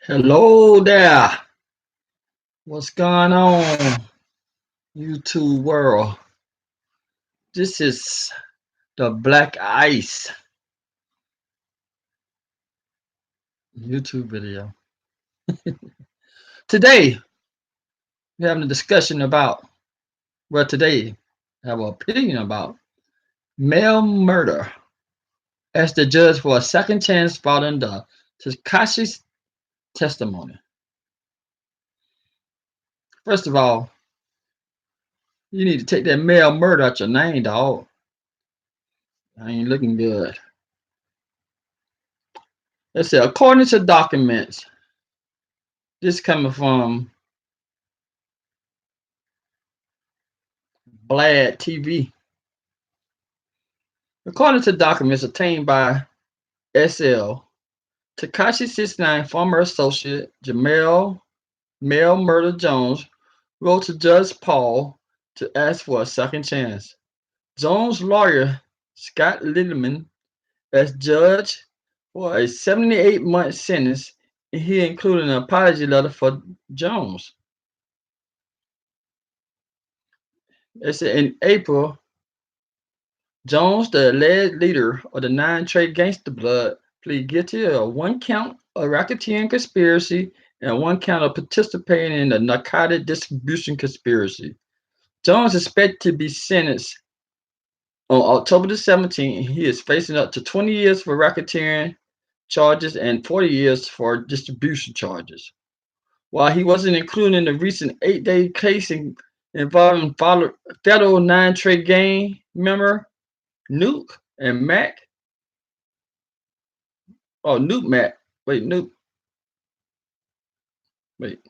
Hello there. What's going on, YouTube world? This is the Black Ice YouTube video. Today, we're having a discussion about, today, I have an opinion about Mel Murda as the judge for a second chance following the Takashi's testimony. First of all, you need to take that Mel Murda out your name, dog. I ain't looking good. Let's say, according to documents, this coming from Blad TV. According to documents obtained by SL, Takashi 69 former associate Mel Murda Jones wrote to Judge Paul to ask for a second chance. Jones' lawyer, Scott Littleman, as judge for a 78-month sentence, and he included an apology letter for Jones. They said in April, Jones, the alleged leader of the Nine Trey Gangsta Blood, pleaded guilty of one count of racketeering conspiracy and one count of participating in the narcotic distribution conspiracy. Jones is expected to be sentenced on October the 17th. He is facing up to 20 years for racketeering charges and 40 years for distribution charges. While he wasn't included in the recent 8-day case involving federal Nine Trey gang member Nuke and Mac. Oh, Nuke Mac. Wait, Nuke. Wait.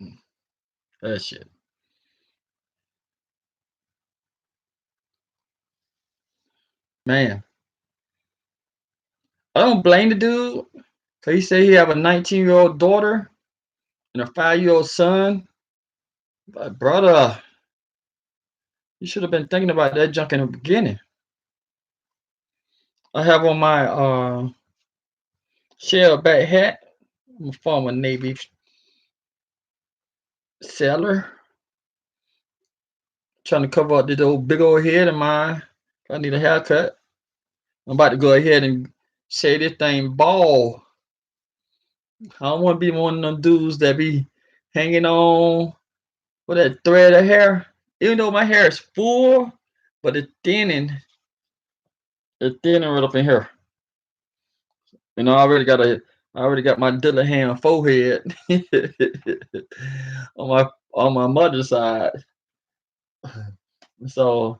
That shit. Man. I don't blame the dude. Cause he said he have a 19-year-old daughter and a 5-year-old son. But brother, you should have been thinking about that junk in the beginning. I have on my shellback hat. I'm a former Navy sailor. Trying to cover up this old big old head of mine. I need a haircut. I'm about to go ahead and shave this thing bald. I don't want to be one of them dudes that be hanging on with that thread of hair. Even though my hair is full, but it's thinning right up in here. You know, I already got my Dillahan forehead on my mother's side. So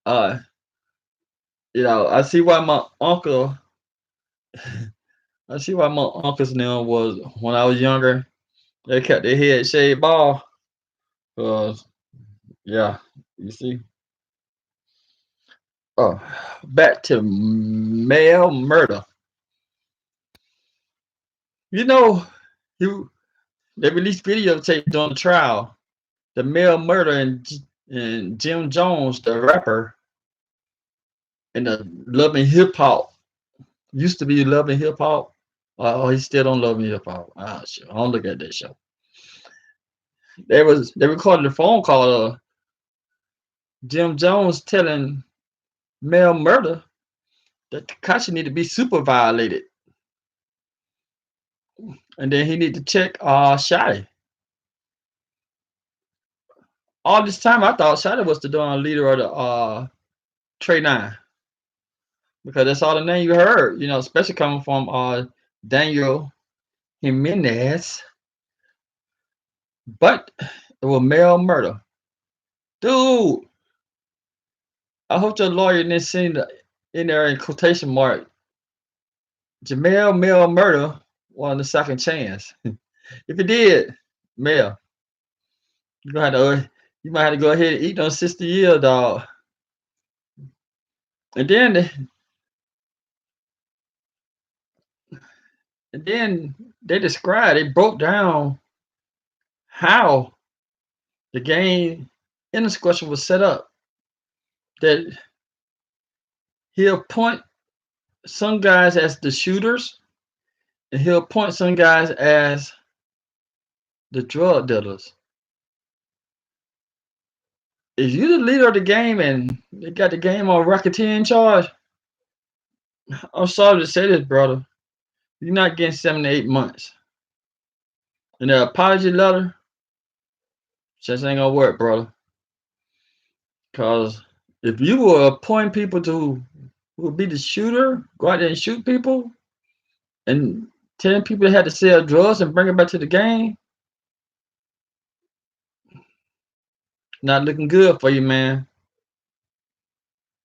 uh I see why my uncle I see why my uncles now was when I was younger, they kept their head shaved bald. Cause yeah, you see. Oh, back to Mel Murda. You know, you they released videotape during the trial. The Mel Murda and Jim Jones, the rapper, and the Loving Hip Hop used to be Loving Hip Hop. Oh, he's still on Loving Hip Hop. Ah, shit. I don't look at that show. They recorded a phone call of Jim Jones telling Mel Murda that Takashi need to be super violated, and then he need to check Shotty. All this time, I thought Shotty was the darn leader of the Trey Nine because that's all the name you heard. Especially coming from Daniel Jimenez, but it was Mel Murda. Dude, I hope your lawyer didn't see in there in quotation mark Jamel Mel Murda won the second chance. If it did, Mel, you gonna have to you might have to go ahead and eat those 60 years, dog. And then and then they broke down how the game in this question was set up. That he'll point some guys as the shooters, and he'll point some guys as the drug dealers. If you the leader of the game and they got the game on racketeering charge, I'm sorry to say this, brother. You're not getting 7 to 8 months. And the apology letter just ain't gonna work, brother. Cause if you were appointing people to who would be the shooter, go out there and shoot people, and telling people they had to sell drugs and bring it back to the game, not looking good for you, man.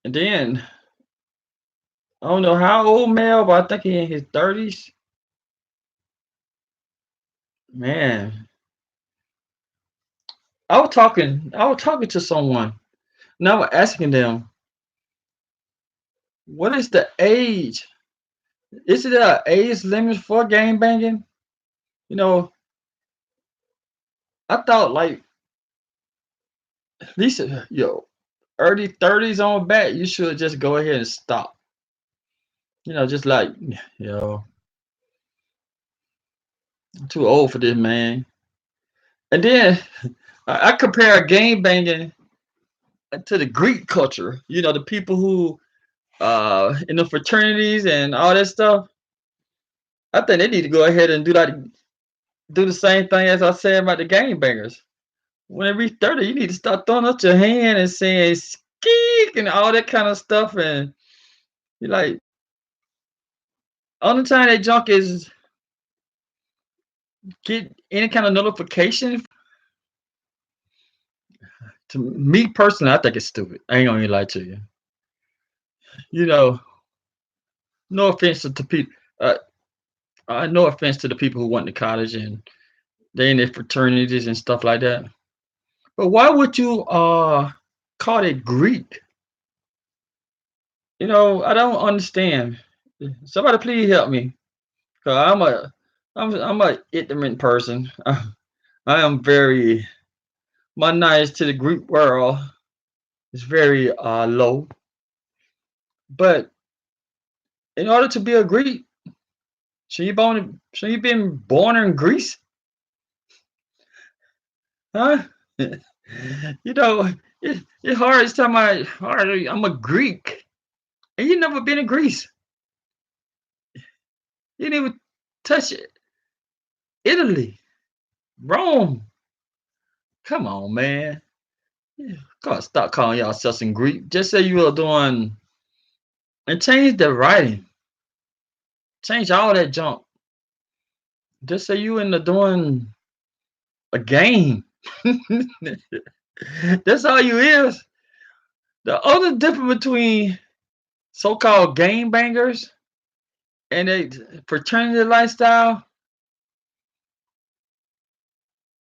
And then I don't know how old Mel, but I think he in his 30s. Man, I was talking to someone, and I was asking them, what is the age? Is it a age limit for game banging? You know, I thought like at least early 30s on back, you should just go ahead and stop. Just like you know, I'm too old for this, man. And then I compare game banging to the Greek culture. The people who in the fraternities and all that stuff. I think they need to go ahead and do the same thing as I said about the game bangers. When they reach 30, you need to start throwing up your hand and saying skeek and all that kind of stuff. And you're like, only time that junk is get any kind of notification. To me personally, I think it's stupid. I ain't gonna even lie to you. You know, no offense to people. Uh, no offense to the people who went to college and they in their fraternities and stuff like that. But why would you call it Greek? I don't understand. Somebody please help me. Cause I'm a ignorant person. I am very my knowledge to the Greek world is very low. But in order to be a Greek, should you been born in Greece? Huh? you know, it's hard. It's time I'm a Greek, and you never been in Greece. You didn't even touch it. Italy, Rome. Come on, man. Yeah, gotta stop calling y'all self in Greek. Just say you are doing and change the writing. Change all that junk. Just say you in the doing a game. That's all you is. The other difference between so-called game bangers and a fraternity lifestyle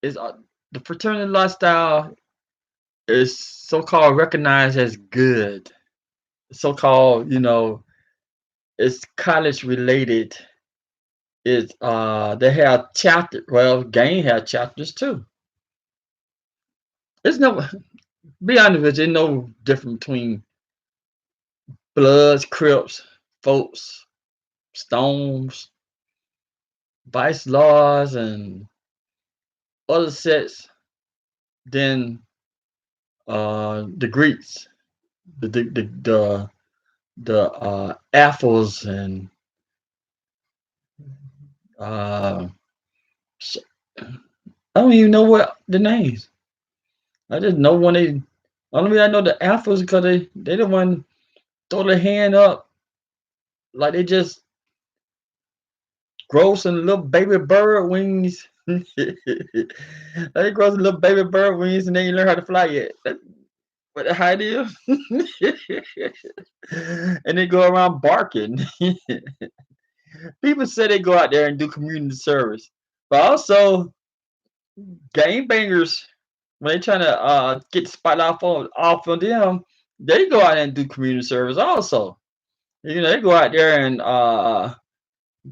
is the fraternity lifestyle is so-called recognized as good. So-called, it's college related. It's they have chapter. Well, game have chapters too. It's no be honest with you, no different between Bloods, Crips, Folks, Stones, Vice Laws, and other sets than the Greeks, the Apples and uh, I don't even know what the names. I just know when they. Only reason I know the Apples because they the one throw their hand up like they just grow some little baby bird wings. They grow some little baby bird wings and they ain't learn how to fly yet. That's what the height is. And they go around barking. People say they go out there and do community service, but also game bangers when they trying to get the spot off on them, they go out and do community service also. They go out there and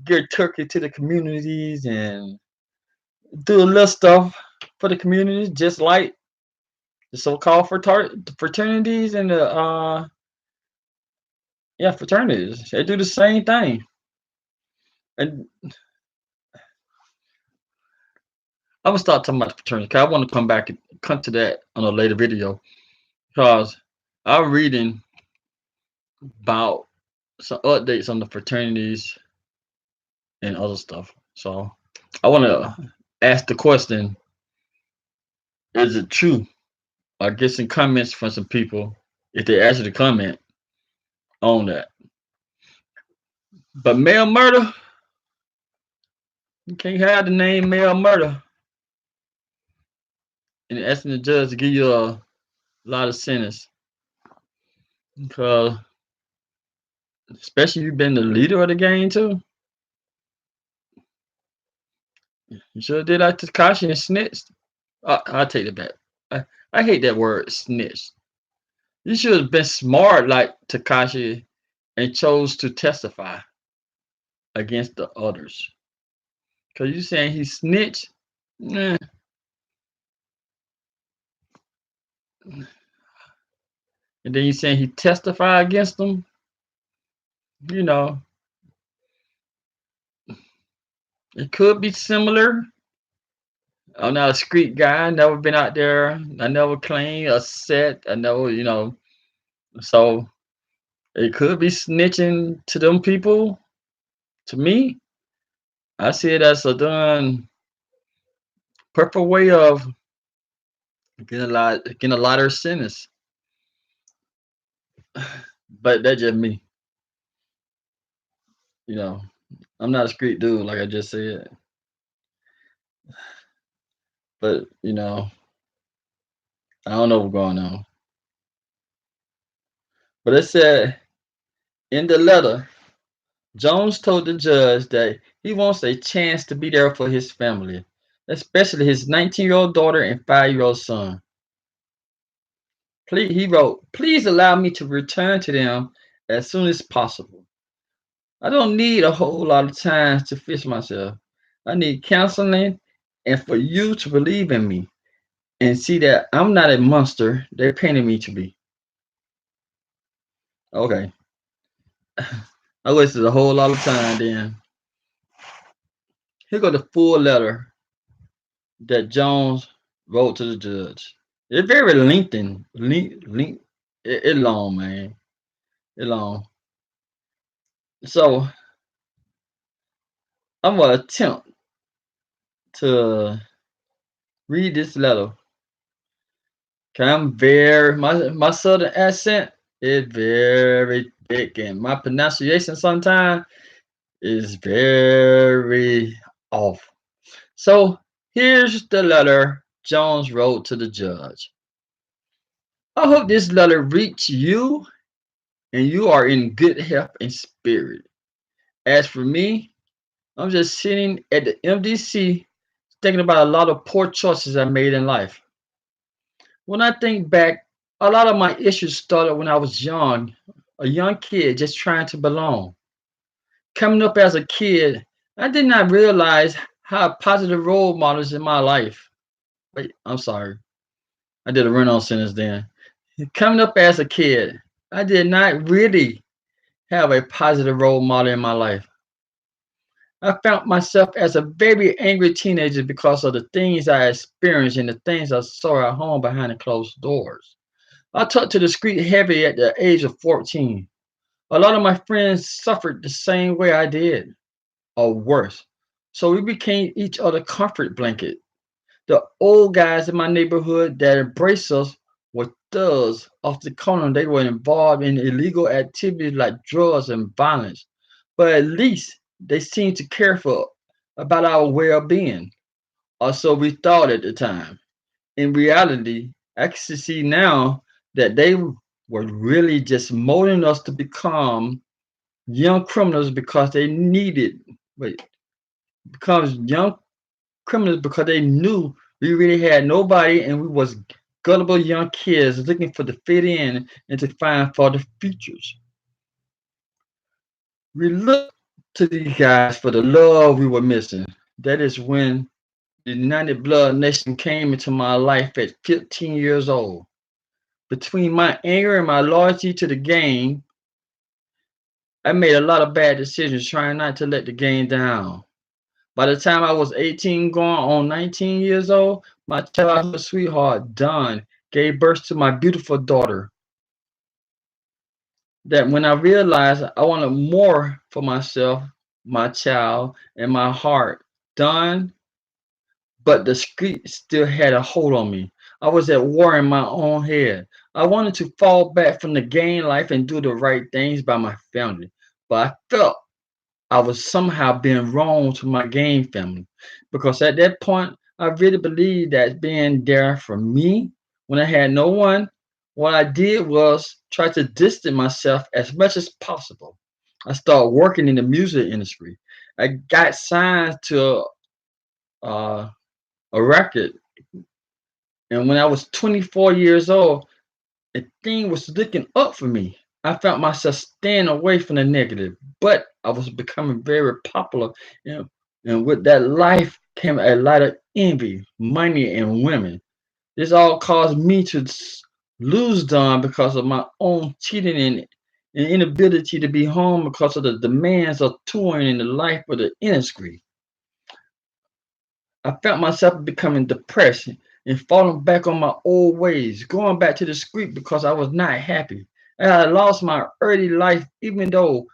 give turkey to the communities and do a little stuff for the community, just like the so-called fraternities and the yeah fraternities. They do the same thing. And I'm gonna start talking about the fraternity. 'Cause I want to come back and come to that on a later video because I'm reading about some updates on the fraternities and other stuff. So I want to ask the question: is it true? I get some comments from some people if they actually comment on that. But Mel Murda, you can't have the name Mel Murda and asking the judge to give you a lot of sentence because especially if you've been the leader of the game too. You should have did like Takashi and snitched. I'll take it back. I, I hate that word snitch. You should have been smart like Takashi and chose to testify against the others. Cause you saying he snitched, eh, and then you saying he testified against them. You know, it could be similar. I'm not a street guy. Never been out there. I never claimed a set. I never, so it could be snitching to them people. To me, I see it as a done perfect way of getting a lighter sentence. But that's just me. You know, I'm not a street dude like I just said. But I don't know what's going on. But it said in the letter, Jones told the judge that he wants a chance to be there for his family, especially his 19-year-old daughter and 5-year-old son. He wrote, please allow me to return to them as soon as possible. I don't need a whole lot of time to fix myself. I need counseling and for you to believe in me and see that I'm not a monster they're painting me to be. Okay. I wasted a whole lot of time then. Here go the full letter that Jones wrote to the judge. It's very lengthy. It long, man. It long. So I'm gonna attempt to read this letter. I'm very my southern accent is very thick, and my pronunciation sometimes is very off. So here's the letter Jones wrote to the judge. I hope this letter reached you and you are in good health and spirit. As for me, I'm just sitting at the MDC thinking about a lot of poor choices I made in life. When I think back, a lot of my issues started when I was young, a young kid just trying to belong. Coming up as a kid, I did not realize how positive role models in my life. Wait, I'm sorry. I did a run on sentence then. Coming up as a kid, I did not really have a positive role model in my life. I found myself as a very angry teenager because of the things I experienced and the things I saw at home behind the closed doors. I took to the street heavy at the age of 14. A lot of my friends suffered the same way I did, or worse. So we became each other comfort blanket. The old guys in my neighborhood that embraced us were thugs off the corner. They were involved in illegal activities like drugs and violence. But at least they seemed to care for about our well-being. Or so we thought at the time. In reality, I can see now that they were really just molding us to become young criminals because they needed, wait, becomes young criminals because they knew we really had nobody and we was gullible young kids looking for to fit in and to find for the futures. We looked to these guys for the love we were missing. That is when the United Blood Nation came into my life at 15 years old. Between my anger and my loyalty to the game, I made a lot of bad decisions trying not to let the game down. By the time I was 18, going on 19 years old, my childhood sweetheart, Dawn, gave birth to my beautiful daughter. That when I realized I wanted more for myself, my child, and my heart, Dawn, but the street still had a hold on me. I was at war in my own head. I wanted to fall back from the gang life and do the right things by my family, but I felt I was somehow being wrong to my game family because at that point, I really believed that being there for me when I had no one, what I did was try to distance myself as much as possible. I started working in the music industry. I got signed to uh, a record, and when I was 24 years old, the thing was looking up for me. I found myself staying away from the negative, but I was becoming very popular. You know, and with that life came a lot of envy, money, and women. This all caused me to lose Don because of my own cheating and inability to be home because of the demands of touring in the life of the industry. I felt myself becoming depressed and falling back on my old ways, going back to the street because I was not happy. And I lost my early life, even though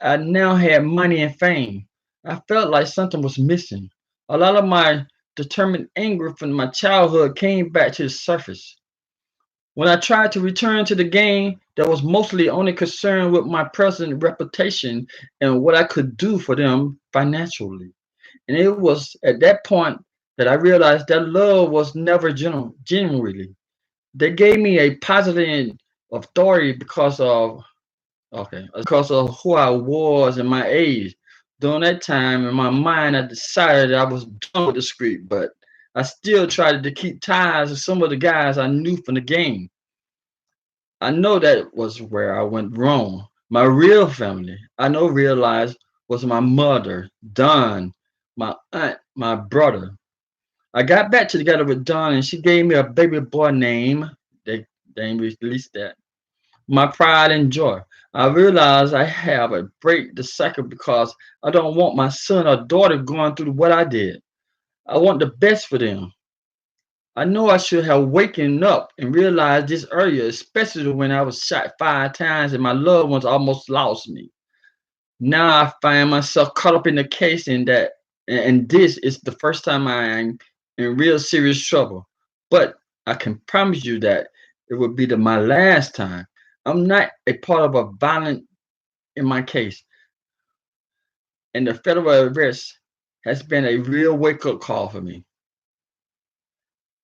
I now had money and fame. I felt like something was missing. A lot of my determined anger from my childhood came back to the surface. When I tried to return to the game, that was mostly only concerned with my present reputation and what I could do for them financially. And it was at that point that I realized that love was never genuinely. They gave me a positive authority because of because of who I was and my age. During that time in my mind, I decided I was done with the street, but I still tried to keep ties with some of the guys I knew from the game. I know that was where I went wrong. My real family, I know realized was my mother, Don, my aunt, my brother. I got back together with Dawn and she gave me a baby boy name. They ain't released that. My pride and joy. I realized I have a break the cycle because I don't want my son or daughter going through what I did. I want the best for them. I know I should have waken up and realized this earlier, especially when I was shot 5 times and my loved ones almost lost me. Now I find myself caught up in the case in that, and this is the first time I'm in real serious trouble. But I can promise you that it will be my last time. I'm not a part of a violent in my case, and the federal arrest has been a real wake up call for me.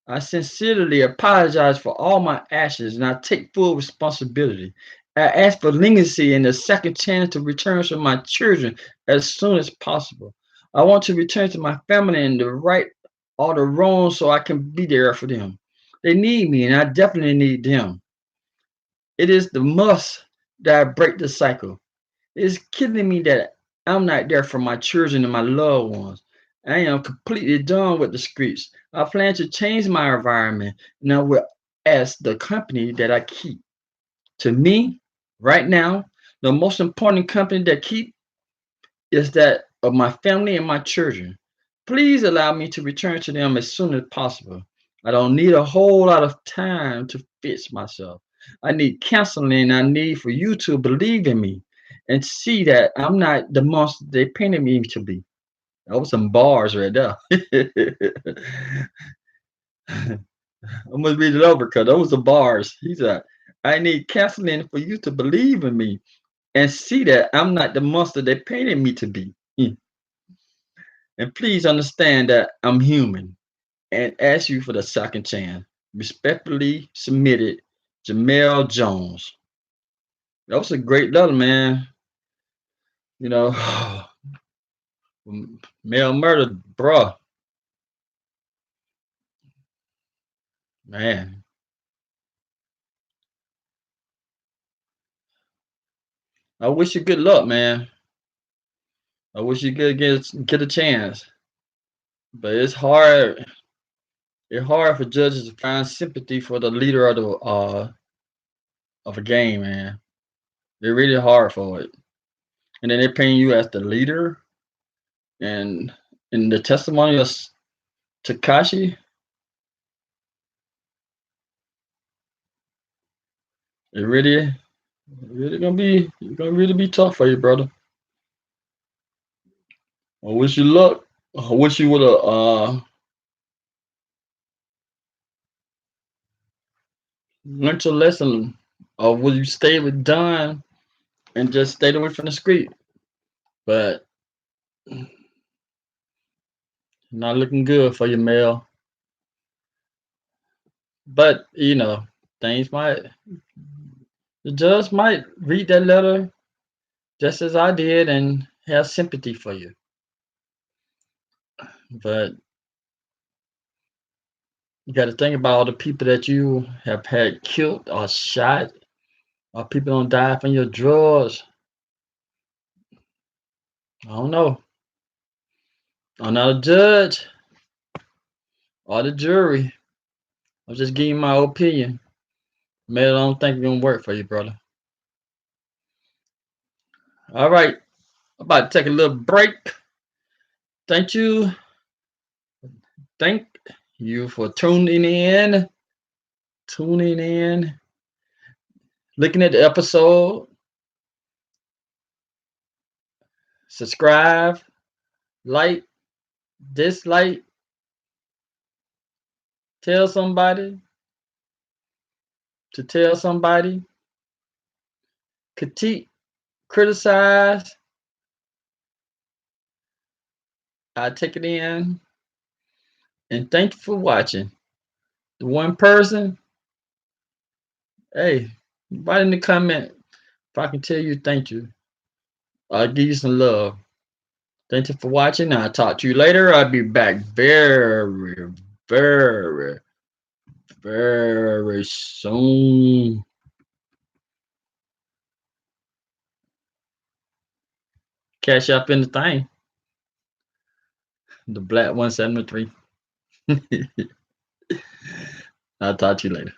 I sincerely apologize for all my actions and I take full responsibility. I ask for leniency and a second chance to return to my children as soon as possible. I want to return to my family in the right or the wrong so I can be there for them. They need me and I definitely need them. It is the must that I break the cycle. It's killing me that I'm not there for my children and my loved ones. I am completely done with the streets. I plan to change my environment and I will ask the company that I keep. To me, right now, the most important company that keep is that of my family and my children. Please allow me to return to them as soon as possible. I don't need a whole lot of time to fix myself. I need counseling. I need for you to believe in me and see that I'm not the monster they painted me to be. That was some bars right there. I'm gonna read it over because those are bars. He said, I need counseling for you to believe in me and see that I'm not the monster they painted me to be. And please understand that I'm human and ask you for the second chance. Respectfully submitted, Jamel Jones. That was a great letter, man. You know, Mel Murda, bruh, man. I wish you good luck, man. I wish you could get a chance, but it's hard. It's hard for judges to find sympathy for the leader of a game, man. They're really hard for it, and then they're paying you as the leader, and And the testimony of Takashi, it really gonna really be tough for you, brother. I wish you luck. I wish you would have learned your lesson, or would you stay with Don and just stayed away from the street? But not looking good for you, Mel. But things might the judge might read that letter just as I did and have sympathy for you. But you got to think about all the people that you have had killed or shot, or people don't die from your drugs. I don't know. I'm not a judge or the jury. I'm just giving my opinion. Maybe I don't think it's gonna work for you, brother. All right, I'm about to take a little break. Thank you. Thank you for tuning in, looking at the episode. Subscribe, like, dislike, tell somebody to tell somebody, critique, criticize. I take it in, and thank you for watching. The one person, hey, write in the comment if I can tell you thank you. I'll give you some love. Thank you for watching. I'll talk to you later. I'll be back very, very soon. Cash up in the thing. The black 173. I'll talk to you later.